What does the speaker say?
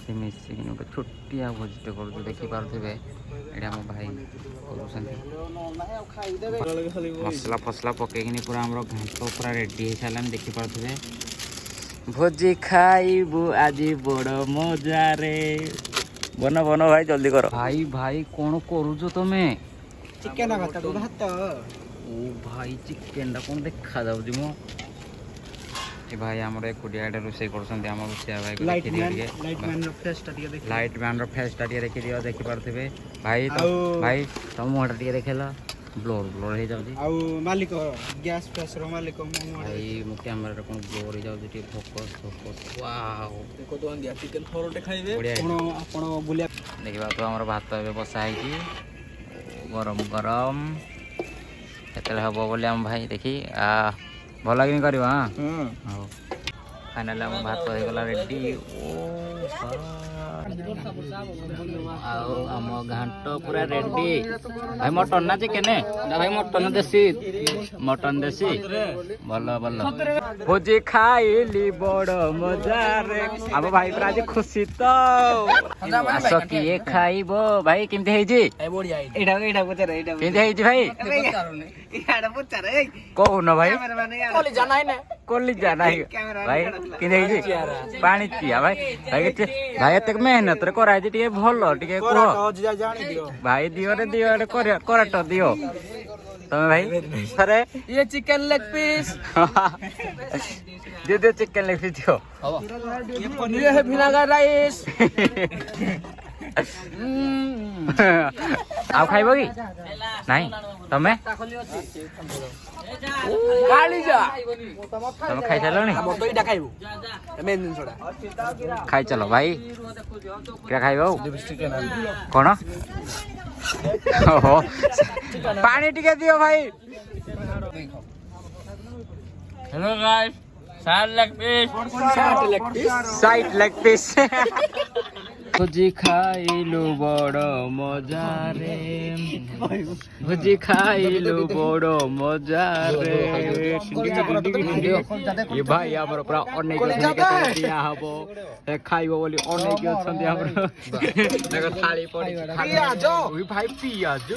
ସମସ୍ତେ ମିଶିକି ଗୋଟେ ଛୋଟିଆ ଭୋଜିଟେ କରୁଛୁ ଦେଖିପାରୁଥିବେ। ଏଇଟା ଆମ ଭାଇ କରୁଛନ୍ତି ମସଲା ଫସଲା ପକେଇକିନି ପୁରା ଆମର ଘାଣ୍ଟ ପୁରା ରେଡ଼ି ହେଇସାରିଲାଣି ଦେଖିପାରୁଥିବେ। ଭୋଜି ଖାଇବୁ ଆଜି ବଡ଼ ମଜାରେ। ବନ ବନ ଭାଇ ଜଲ୍ଦି କର। ଭାଇ ଭାଇ କ'ଣ କରୁଛ ତମେ? ଚିକେନ ଭାତ ଓ ଭାଇ ଚିକେନଟା କ'ଣ ଦେଖାଯାଉଛି ମୁଁ। ଏ ଭାଇ ଆମର ଏକୁଟିଆ ଏଇଟା ରୋଷେଇ କରୁଛନ୍ତି। ଆମ ରୋଷେଇଆ ଭାଇ ଦେଖିଦିଅ ଟିକେ। ଲାଇଟ୍ ମ୍ୟାନର ଫେସ୍ଟା ଟିକେ ଦେଖିଦିଅ ଦେଖିପାରୁଥିବେ। ଭାଇ ଭାଇ ତମ ମୁହଁଟା ଟିକେ ଦେଖେଇଲ। ବ୍ଲୋର ବ୍ଲୋର ହେଇଯାଉଛି। ଆଉ ମାଲିକ ଗ୍ୟାସ୍ ଫ୍ୟାସ୍ର ମାଲିକ ଭାଇ ମୋ କ୍ୟାମେରାରେ କ'ଣ ବ୍ଲୋର ହେଇଯାଉଛି ଟିକେ ଫୋକସ୍ ଫୋକସ୍। ୱାଓ ଚିକେନ ଥରଟେ ଖାଇବେ ଆପଣ ବୁଲିବା ଦେଖିବାକୁ ଆମର ଭାତ ଏବେ ବସା ହେଇଛି ଗରମ ଗରମ। କେତେବେଳେ ହେବ ବୋଲି ଆମ ଭାଇ ଦେଖି ଭଲ କିନି କରିବା। ହଉ ଫାଇନାଲି ଆମ ଭାତ ହେଇଗଲା ରେଡ଼ି। ଆଉ ଆମ ଘାଣ୍ଟ ପୁରା ରେଡ଼ି। ଭାଇ ମଟନ ନା ଚିକେନ? ଭାଇ ମଟନ ଦେଶୀ ମଟନ ଦେଶୀ ଭଲ ଭଲ। ଭୋଜି ଖାଇଲି ବଡ଼ ମଜାରେ। ଆମ ଭାଇ ପୁରା ଆଜି ଖୁସି ତ। ଆସ କିଏ ଖାଇବ? ଭାଇ କେମିତି ହେଇଛି? କେମିତି ହେଇଛି ଭାଇ କହୁନ ଭାଇ? କଲିଜା ନାହିଁ ଭାଇ କେମିତି ହେଇଛି? ପାଣି ଚିଆ ଭାଇ ଭାଇ ଭାଇ ଏତେ ମେହନତରେ କରାହେଇଛି ଟିକେ ଭଲ ଟିକେ କୁହ ଭାଇ। ଦିଅରେ ଦିଅ କରାଟ ଦିଅ ତମେ ଭାଇ ଥରେ। ये चिकन लेग पीस ଦିଅ ଚିକେନ ଲେଗ ପିସ୍ ଦିଅ। ये है विनेगर राइस ଆଉ ଖାଇବ କି ନାଇଁ? ତମେ ତମେ ଖାଇସାରିଲଣି? ଖାଇଚାଲ ଭାଇ କିଏ ଖାଇବ ଆଉ କ'ଣ? ଓହୋ ପାଣି ଟିକେ ଦିଅ ଭାଇ। Hello guys side leg piece side leg piece. ଭୋଜି ଖାଇଲୁ ବଡ଼ ମଜାରେ। ଭୋଜି ଖାଇଲୁ ବଡ଼ ମଜାରେ। ଏ ଭାଇ ଆମର ପୁରା ଅନେକ ଦିଆ ହବ ଖାଇବ ବୋଲି ଅନେକ ଅଛନ୍ତି ଆମର। ଥାଳି ପଡିଛି ଭାଇ ପିଆଜ।